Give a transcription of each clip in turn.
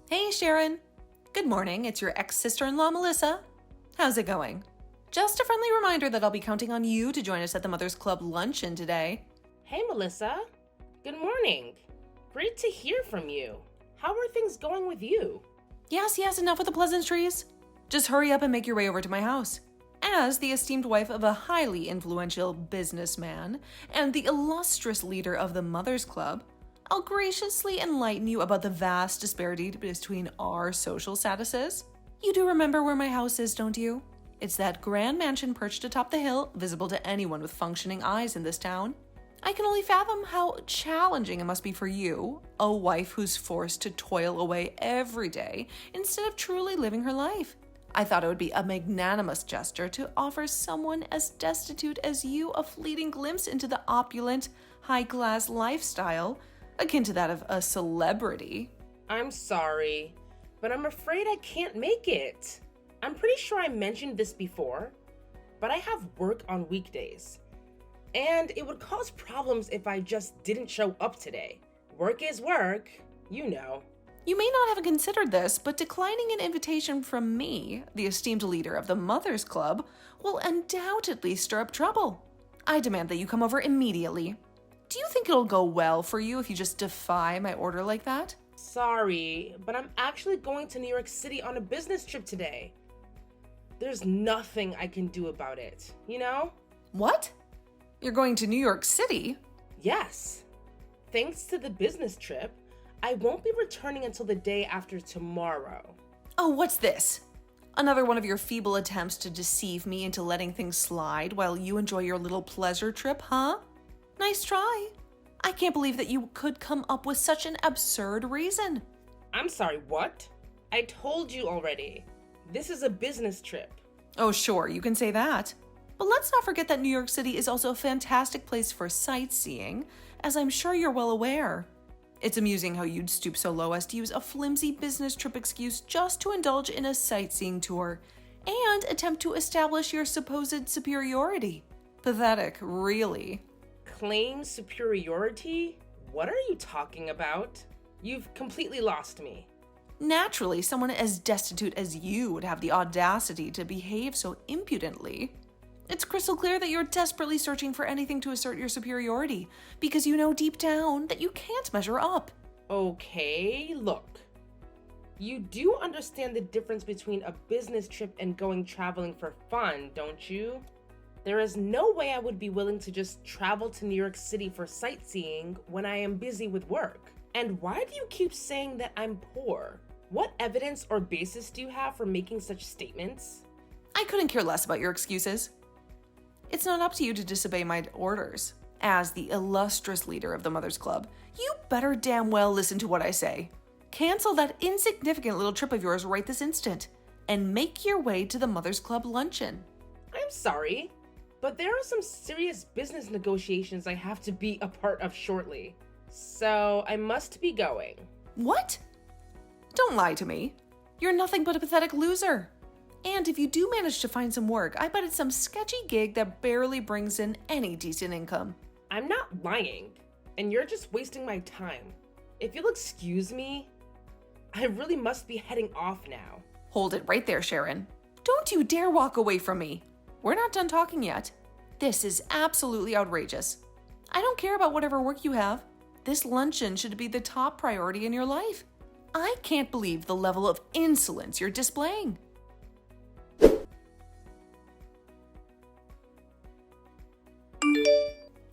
Hey Sharon! Good morning, it's your ex-sister-in-law Melissa. How's it going? Just a friendly reminder that I'll be counting on you to join us at the Mothers Club luncheon today. Hey Melissa, good morning. Great to hear from you. How are things going with you? Yes, enough with the pleasantries. Just hurry up and make your way over to my house. As the esteemed wife of a highly influential businessman and the illustrious leader of the Mothers Club, I'll graciously enlighten you about the vast disparity between our social statuses. You do remember where my house is, don't you? It's that grand mansion perched atop the hill, visible to anyone with functioning eyes in this town. I can only fathom how challenging it must be for you, a wife who's forced to toil away every day instead of truly living her life. I thought it would be a magnanimous gesture to offer someone as destitute as you a fleeting glimpse into the opulent, high-class lifestyle, akin to that of a celebrity. I'm sorry, but I'm afraid I can't make it. I'm pretty sure I mentioned this before, but I have work on weekdays. And it would cause problems if I just didn't show up today. Work is work, you know. You may not have considered this, but declining an invitation from me, the esteemed leader of the Mothers Club, will undoubtedly stir up trouble. I demand that you come over immediately. Do you think it'll go well for you if you just defy my order like that? Sorry, but I'm actually going to New York City on a business trip today. There's nothing I can do about it, you know? What? You're going to New York City? Yes. Thanks to the business trip, I won't be returning until the day after tomorrow. Oh, what's this? Another one of your feeble attempts to deceive me into letting things slide while you enjoy your little pleasure trip, huh? Nice try. I can't believe that you could come up with such an absurd reason. I'm sorry, what? I told you already. This is a business trip. Oh, sure, you can say that. But let's not forget that New York City is also a fantastic place for sightseeing, as I'm sure you're well aware. It's amusing how you'd stoop so low as to use a flimsy business trip excuse just to indulge in a sightseeing tour and attempt to establish your supposed superiority. Pathetic, really. Claim superiority? What are you talking about? You've completely lost me. Naturally, someone as destitute as you would have the audacity to behave so impudently. It's crystal clear that you're desperately searching for anything to assert your superiority, because you know deep down that you can't measure up. Okay, look. You do understand the difference between a business trip and going traveling for fun, don't you? There is no way I would be willing to just travel to New York City for sightseeing when I am busy with work. And why do you keep saying that I'm poor? What evidence or basis do you have for making such statements? I couldn't care less about your excuses. It's not up to you to disobey my orders. As the illustrious leader of the Mothers Club, you better damn well listen to what I say. Cancel that insignificant little trip of yours right this instant, and make your way to the Mothers Club luncheon. I'm sorry, but there are some serious business negotiations I have to be a part of shortly. So I must be going. What? Don't lie to me. You're nothing but a pathetic loser. And if you do manage to find some work, I bet it's some sketchy gig that barely brings in any decent income. I'm not lying, and you're just wasting my time. If you'll excuse me, I really must be heading off now. Hold it right there, Sharon. Don't you dare walk away from me. We're not done talking yet. This is absolutely outrageous. I don't care about whatever work you have. This luncheon should be the top priority in your life. I can't believe the level of insolence you're displaying.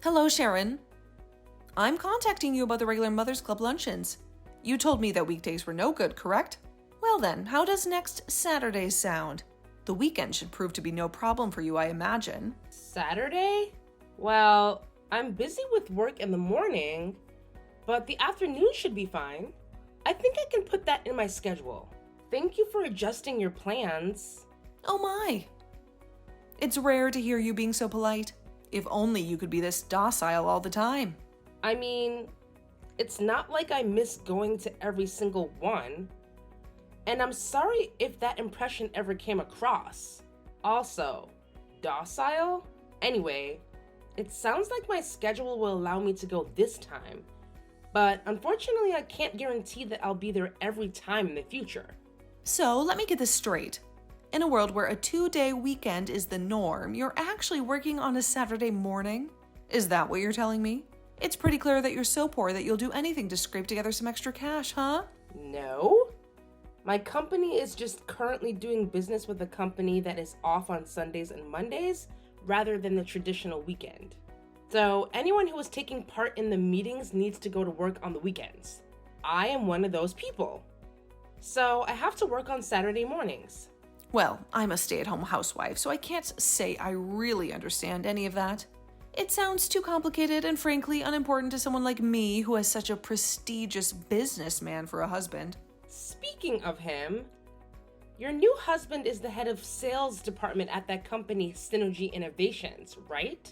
Hello, Sharon. I'm contacting you about the regular Mothers Club luncheons. You told me that weekdays were no good, correct? Well then, how does next Saturday sound? The weekend should prove to be no problem for you, I imagine. Saturday? Well, I'm busy with work in the morning, but the afternoon should be fine. I think I can put that in my schedule. Thank you for adjusting your plans. Oh my. It's rare to hear you being so polite. If only you could be this docile all the time. I mean, it's not like I miss going to every single one. And I'm sorry if that impression ever came across. Also, docile? Anyway, it sounds like my schedule will allow me to go this time. But unfortunately, I can't guarantee that I'll be there every time in the future. So let me get this straight. In a world where a 2-day weekend is the norm, you're actually working on a Saturday morning? Is that what you're telling me? It's pretty clear that you're so poor that you'll do anything to scrape together some extra cash, huh? No. My company is just currently doing business with a company that is off on Sundays and Mondays rather than the traditional weekend. So anyone who is taking part in the meetings needs to go to work on the weekends. I am one of those people. So I have to work on Saturday mornings. Well, I'm a stay-at-home housewife, so I can't say I really understand any of that. It sounds too complicated and frankly unimportant to someone like me who has such a prestigious businessman for a husband. Speaking of him, your new husband is the head of sales department at that company, Synergy Innovations, right?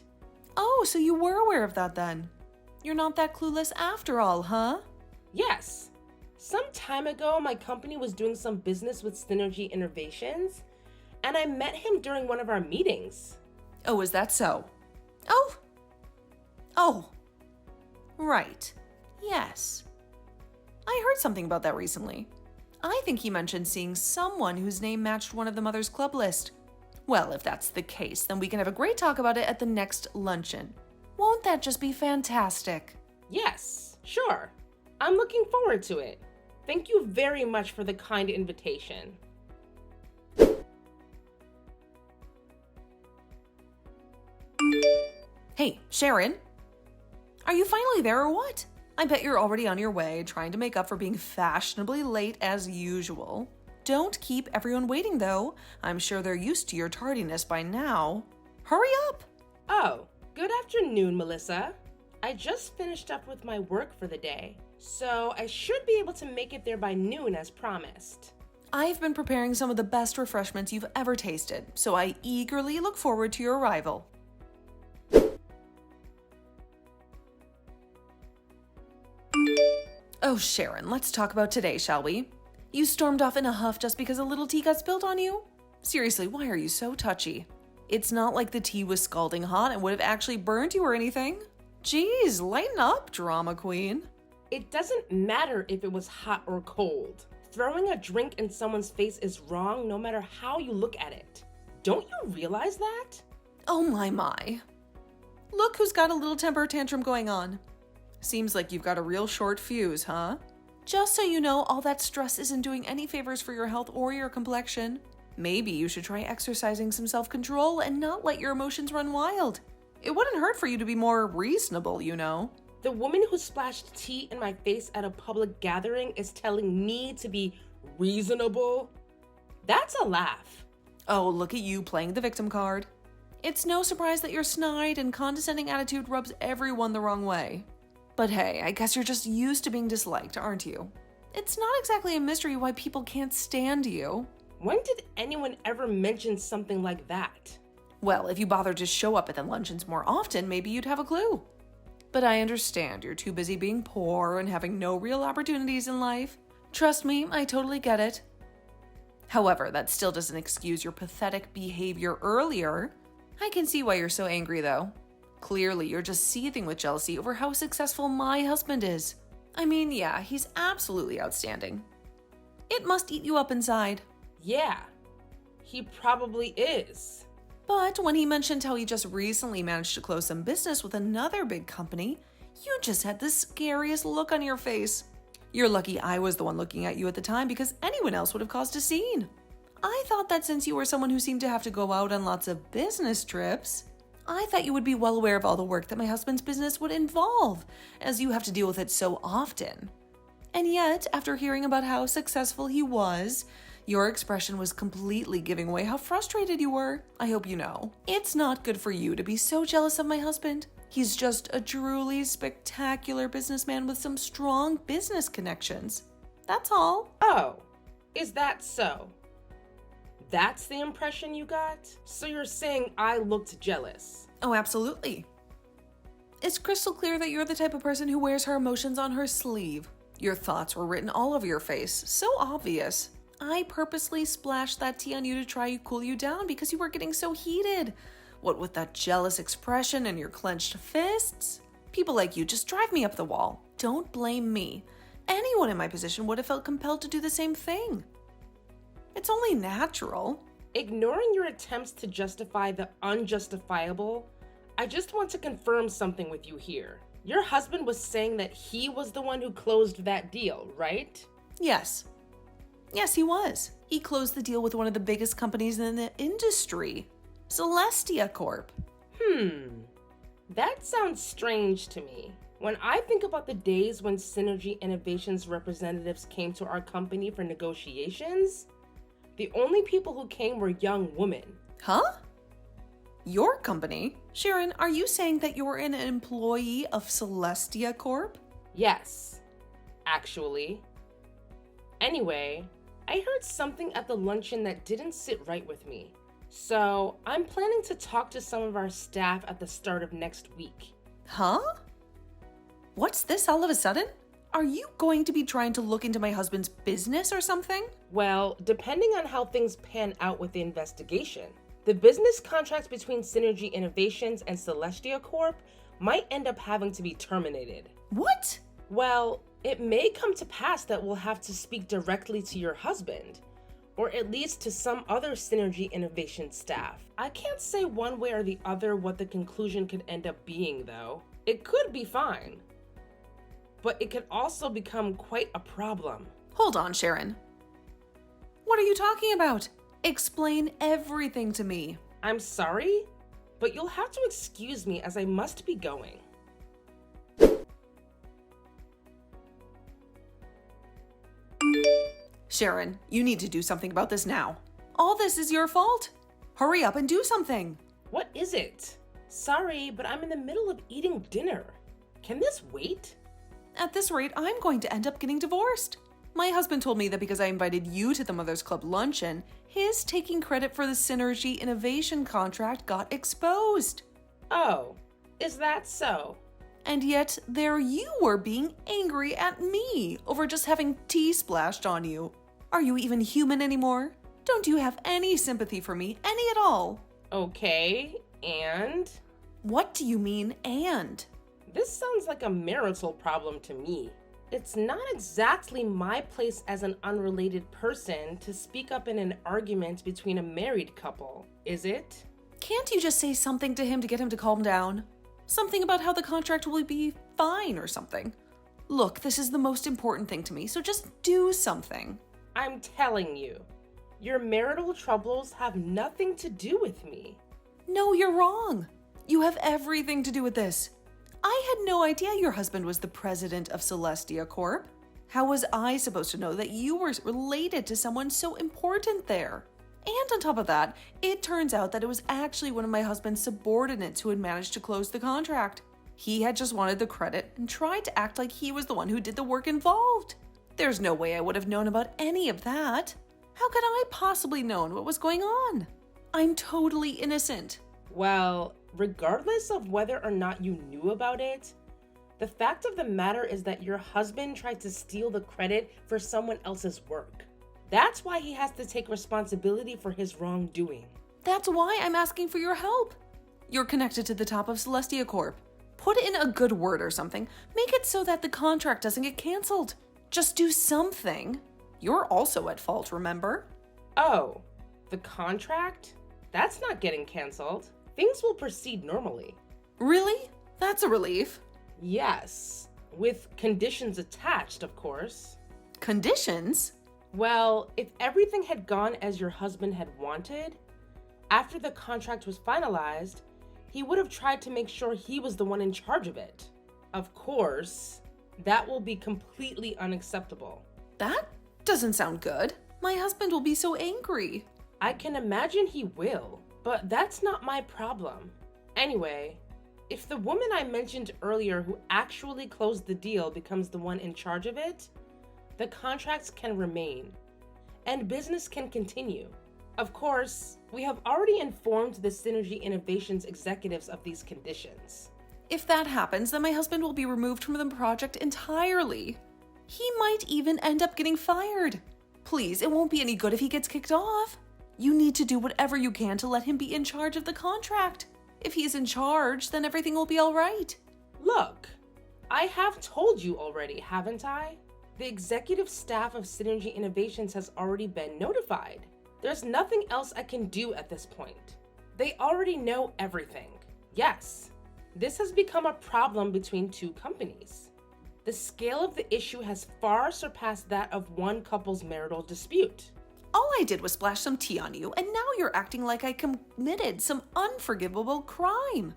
Oh, so you were aware of that then? You're not that clueless after all, huh? Yes. Some time ago, my company was doing some business with Synergy Innovations, and I met him during one of our meetings. Oh, is that so? Oh. Right. Yes. I heard something about that recently. I think he mentioned seeing someone whose name matched one of the Mother's Club list. Well, if that's the case, then we can have a great talk about it at the next luncheon. Won't that just be fantastic? Yes, sure. I'm looking forward to it. Thank you very much for the kind invitation. Hey, Sharon. Are you finally there or what? I bet you're already on your way, trying to make up for being fashionably late as usual. Don't keep everyone waiting, though. I'm sure they're used to your tardiness by now. Hurry up! Oh, good afternoon, Melissa. I just finished up with my work for the day, so I should be able to make it there by noon as promised. I've been preparing some of the best refreshments you've ever tasted, so I eagerly look forward to your arrival. Oh, Sharon, let's talk about today, shall we? You stormed off in a huff just because a little tea got spilled on you? Seriously, why are you so touchy? It's not like the tea was scalding hot and would have actually burned you or anything. Jeez, lighten up, drama queen. It doesn't matter if it was hot or cold. Throwing a drink in someone's face is wrong no matter how you look at it. Don't you realize that? Oh my. Look who's got a little temper tantrum going on. Seems like you've got a real short fuse, huh? Just so you know, all that stress isn't doing any favors for your health or your complexion. Maybe you should try exercising some self-control and not let your emotions run wild. It wouldn't hurt for you to be more reasonable, you know. The woman who splashed tea in my face at a public gathering is telling me to be reasonable? That's a laugh. Oh, look at you playing the victim card. It's no surprise that your snide and condescending attitude rubs everyone the wrong way. But hey, I guess you're just used to being disliked, aren't you? It's not exactly a mystery why people can't stand you. When did anyone ever mention something like that? Well, if you bothered to show up at the luncheons more often, maybe you'd have a clue. But I understand you're too busy being poor and having no real opportunities in life. Trust me, I totally get it. However, that still doesn't excuse your pathetic behavior earlier. I can see why you're so angry, though. Clearly, you're just seething with jealousy over how successful my husband is. I mean, yeah, he's absolutely outstanding. It must eat you up inside. Yeah, he probably is. But when he mentioned how he just recently managed to close some business with another big company, you just had the scariest look on your face. You're lucky I was the one looking at you at the time because anyone else would have caused a scene. I thought that since you were someone who seemed to have to go out on lots of business trips, I thought you would be well aware of all the work that my husband's business would involve, as you have to deal with it so often. And yet, after hearing about how successful he was, your expression was completely giving away how frustrated you were. I hope you know. It's not good for you to be so jealous of my husband. He's just a truly spectacular businessman with some strong business connections. That's all. Oh, is that so? That's the impression you got? So you're saying I looked jealous? Oh, absolutely. It's crystal clear that you're the type of person who wears her emotions on her sleeve. Your thoughts were written all over your face. So obvious. I purposely splashed that tea on you to try to cool you down because you were getting so heated. What with that jealous expression and your clenched fists? People like you just drive me up the wall. don't blame me. Anyone in my position would have felt compelled to do the same thing. It's only natural. Ignoring your attempts to justify the unjustifiable, I just want to confirm something with you here. Your husband was saying that he was the one who closed that deal, right? Yes. Yes, he was. He closed the deal with one of the biggest companies in the industry, Celestia Corp. That sounds strange to me. When I think about the days when Synergy Innovations representatives came to our company for negotiations, the only people who came were young women. Huh? Your company? Sharon, are you saying that you're an employee of Celestia Corp? Yes, actually. Anyway, I heard something at the luncheon that didn't sit right with me. So I'm planning to talk to some of our staff at the start of next week. Huh? What's this all of a sudden? Are you going to be trying to look into my husband's business or something? Well, depending on how things pan out with the investigation, the business contract between Synergy Innovations and Celestia Corp might end up having to be terminated. What? Well, it may come to pass that we'll have to speak directly to your husband, or at least to some other Synergy Innovation staff. I can't say one way or the other what the conclusion could end up being, though. It could be fine, but it could also become quite a problem. Hold on, Sharon. What are you talking about? Explain everything to me. I'm sorry, but you'll have to excuse me as I must be going. Sharon, you need to do something about this now. All this is your fault. Hurry up and do something. What is it? Sorry, but I'm in the middle of eating dinner. Can this wait? At this rate, I'm going to end up getting divorced. My husband told me that because I invited you to the Mother's Club luncheon, his taking credit for the Synergy Innovation contract got exposed. Oh, is that so? And yet, there you were being angry at me over just having tea splashed on you. Are you even human anymore? Don't you have any sympathy for me, any at all? Okay, and? What do you mean, and? This sounds like a marital problem to me. It's not exactly my place as an unrelated person to speak up in an argument between a married couple, is it? Can't you just say something to him to get him to calm down? Something about how the contract will be fine or something. Look, this is the most important thing to me, so just do something. I'm telling you, your marital troubles have nothing to do with me. No, you're wrong. You have everything to do with this. I had no idea your husband was the president of Celestia Corp. How was I supposed to know that you were related to someone so important there? And on top of that, it turns out that it was actually one of my husband's subordinates who had managed to close the contract. He had just wanted the credit and tried to act like he was the one who did the work involved. There's no way I would have known about any of that. How could I possibly known what was going on? I'm totally innocent. Well, regardless of whether or not you knew about it, the fact of the matter is that your husband tried to steal the credit for someone else's work. That's why he has to take responsibility for his wrongdoing. That's why I'm asking for your help. You're connected to the top of Celestia Corp. Put in a good word or something. Make it so that the contract doesn't get canceled. Just do something. You're also at fault, remember? Oh, the contract? That's not getting canceled. Things will proceed normally. Really? That's a relief. Yes, with conditions attached, of course. Conditions? Well, if everything had gone as your husband had wanted, after the contract was finalized, he would have tried to make sure he was the one in charge of it. Of course, that will be completely unacceptable. That doesn't sound good. My husband will be so angry. I can imagine he will, but that's not my problem. Anyway, if the woman I mentioned earlier who actually closed the deal becomes the one in charge of it, the contracts can remain, and business can continue. Of course, we have already informed the Synergy Innovations executives of these conditions. If that happens, then my husband will be removed from the project entirely. He might even end up getting fired. Please, it won't be any good if he gets kicked off. You need to do whatever you can to let him be in charge of the contract. If he's in charge, then everything will be all right. Look, I have told you already, haven't I? The executive staff of Synergy Innovations has already been notified. There's nothing else I can do at this point. They already know everything. Yes, this has become a problem between two companies. The scale of the issue has far surpassed that of one couple's marital dispute. All I did was splash some tea on you, and now you're acting like I committed some unforgivable crime.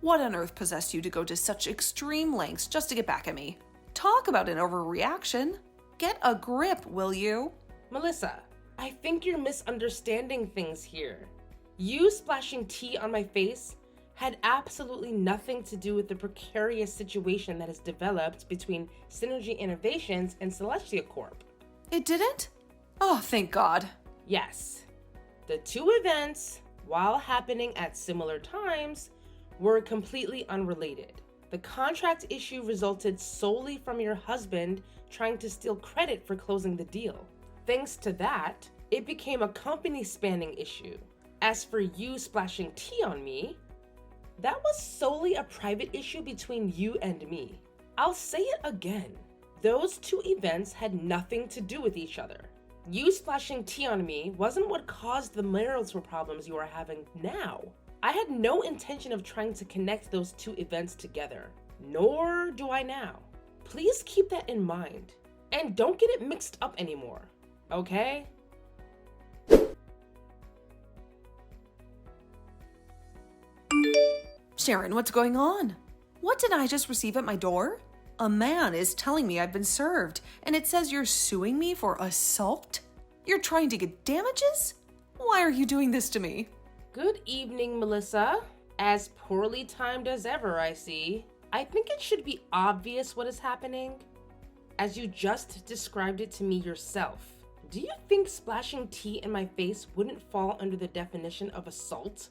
What on earth possessed you to go to such extreme lengths just to get back at me? Talk about an overreaction. Get a grip, will you? Melissa, I think you're misunderstanding things here. You splashing tea on my face had absolutely nothing to do with the precarious situation that has developed between Synergy Innovations and Celestia Corp. It didn't? Oh, thank God. Yes. The two events, while happening at similar times, were completely unrelated. The contract issue resulted solely from your husband trying to steal credit for closing the deal. Thanks to that, it became a company-spanning issue. As for you splashing tea on me, that was solely a private issue between you and me. I'll say it again. Those two events had nothing to do with each other. You splashing tea on me wasn't what caused the marital problems you are having now. I had no intention of trying to connect those two events together, nor do I now. Please keep that in mind, and don't get it mixed up anymore, okay? Sharon, what's going on? What did I just receive at my door? A man is telling me I've been served, and it says you're suing me for assault? You're trying to get damages? Why are you doing this to me? Good evening, Melissa. As poorly timed as ever, I see. I think it should be obvious what is happening, as you just described it to me yourself. Do you think splashing tea in my face wouldn't fall under the definition of assault?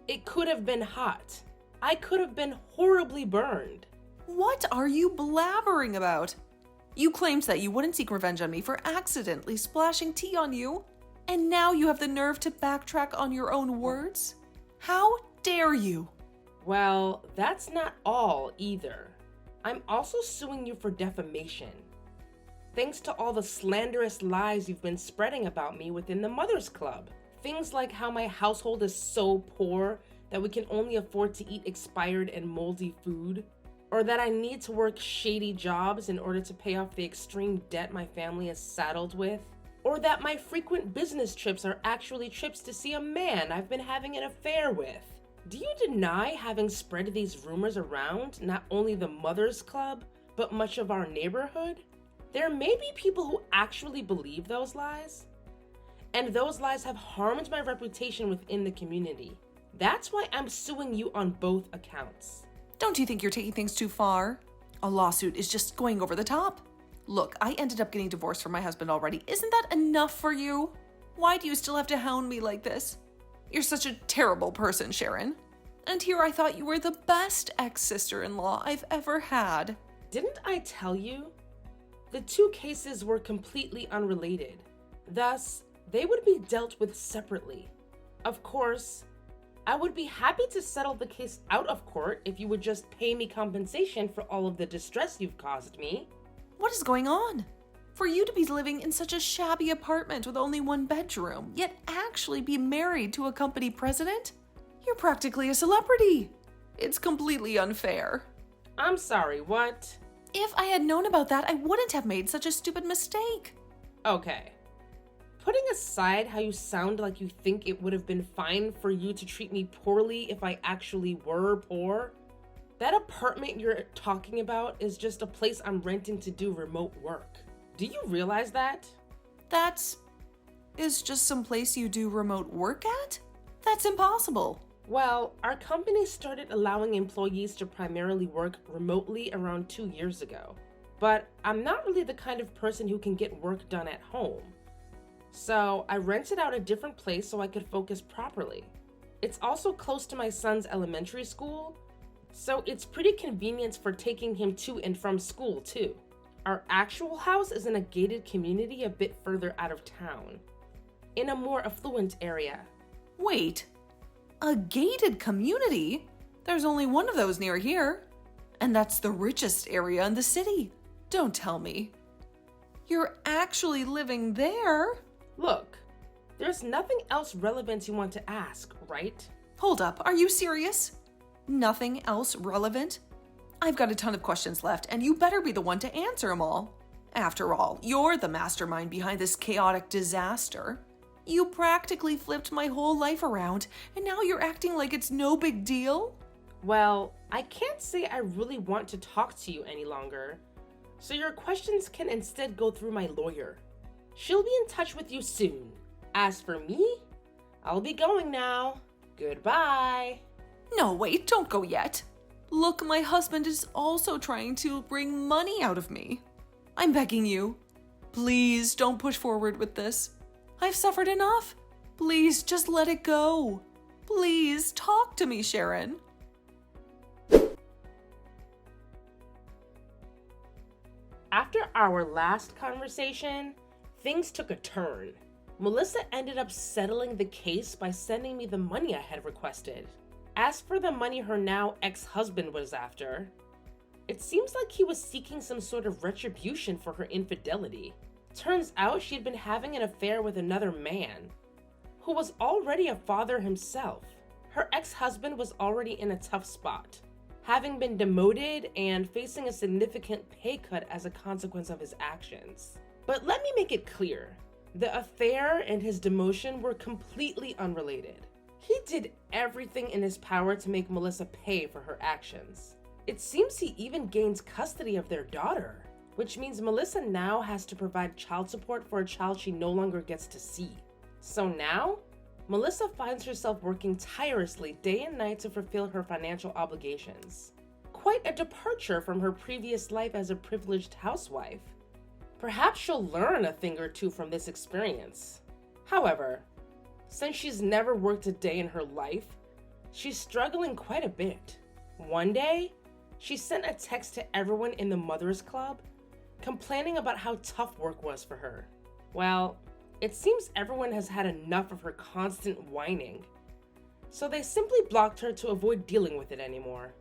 It could have been hot. I could have been horribly burned. What are you blabbering about? You claimed that you wouldn't seek revenge on me for accidentally splashing tea on you, and now you have the nerve to backtrack on your own words? How dare you? Well, that's not all either. I'm also suing you for defamation. Thanks to all the slanderous lies you've been spreading about me within the Mothers Club. Things like how my household is so poor that we can only afford to eat expired and moldy food, or that I need to work shady jobs in order to pay off the extreme debt my family is saddled with, or that my frequent business trips are actually trips to see a man I've been having an affair with. Do you deny having spread these rumors around not only the Mothers Club, but much of our neighborhood? There may be people who actually believe those lies, and those lies have harmed my reputation within the community. That's why I'm suing you on both accounts. Don't you think you're taking things too far? A lawsuit is just going over the top. Look, I ended up getting divorced from my husband already. Isn't that enough for you? Why do you still have to hound me like this? You're such a terrible person, Sharon. And here I thought you were the best ex-sister-in-law I've ever had. Didn't I tell you? The two cases were completely unrelated. Thus, they would be dealt with separately. Of course, I would be happy to settle the case out of court if you would just pay me compensation for all of the distress you've caused me. What is going on? For you to be living in such a shabby apartment with only one bedroom, yet actually be married to a company president? You're practically a celebrity. It's completely unfair. I'm sorry, what? If I had known about that, I wouldn't have made such a stupid mistake. Okay. Putting aside how you sound like you think it would have been fine for you to treat me poorly if I actually were poor, that apartment you're talking about is just a place I'm renting to do remote work. Do you realize that? That is just some place you do remote work at? That's impossible. Well, our company started allowing employees to primarily work remotely around 2 years ago. But I'm not really the kind of person who can get work done at home. So I rented out a different place so I could focus properly. It's also close to my son's elementary school, so it's pretty convenient for taking him to and from school too. Our actual house is in a gated community a bit further out of town, in a more affluent area. Wait, a gated community? There's only one of those near here. And that's the richest area in the city. Don't tell me. You're actually living there? Look, there's nothing else relevant you want to ask, right? Hold up, are you serious? Nothing else relevant? I've got a ton of questions left, and you better be the one to answer them all. After all, you're the mastermind behind this chaotic disaster. You practically flipped my whole life around, and now you're acting like it's no big deal? Well, I can't say I really want to talk to you any longer, so your questions can instead go through my lawyer. She'll be in touch with you soon. As for me, I'll be going now. Goodbye. No, wait, don't go yet. Look, my husband is also trying to wring money out of me. I'm begging you. Please don't push forward with this. I've suffered enough. Please just let it go. Please talk to me, Sharon. After our last conversation, things took a turn. Melissa ended up settling the case by sending me the money I had requested. As for the money her now ex-husband was after, it seems like he was seeking some sort of retribution for her infidelity. Turns out she had been having an affair with another man, who was already a father himself. Her ex-husband was already in a tough spot, having been demoted and facing a significant pay cut as a consequence of his actions. But let me make it clear, the affair and his demotion were completely unrelated. He did everything in his power to make Melissa pay for her actions. It seems he even gains custody of their daughter, which means Melissa now has to provide child support for a child she no longer gets to see. So now, Melissa finds herself working tirelessly day and night to fulfill her financial obligations. Quite a departure from her previous life as a privileged housewife. Perhaps she'll learn a thing or two from this experience. However, since she's never worked a day in her life, she's struggling quite a bit. One day, she sent a text to everyone in the Mothers Club, complaining about how tough work was for her. Well, it seems everyone has had enough of her constant whining, so they simply blocked her to avoid dealing with it anymore.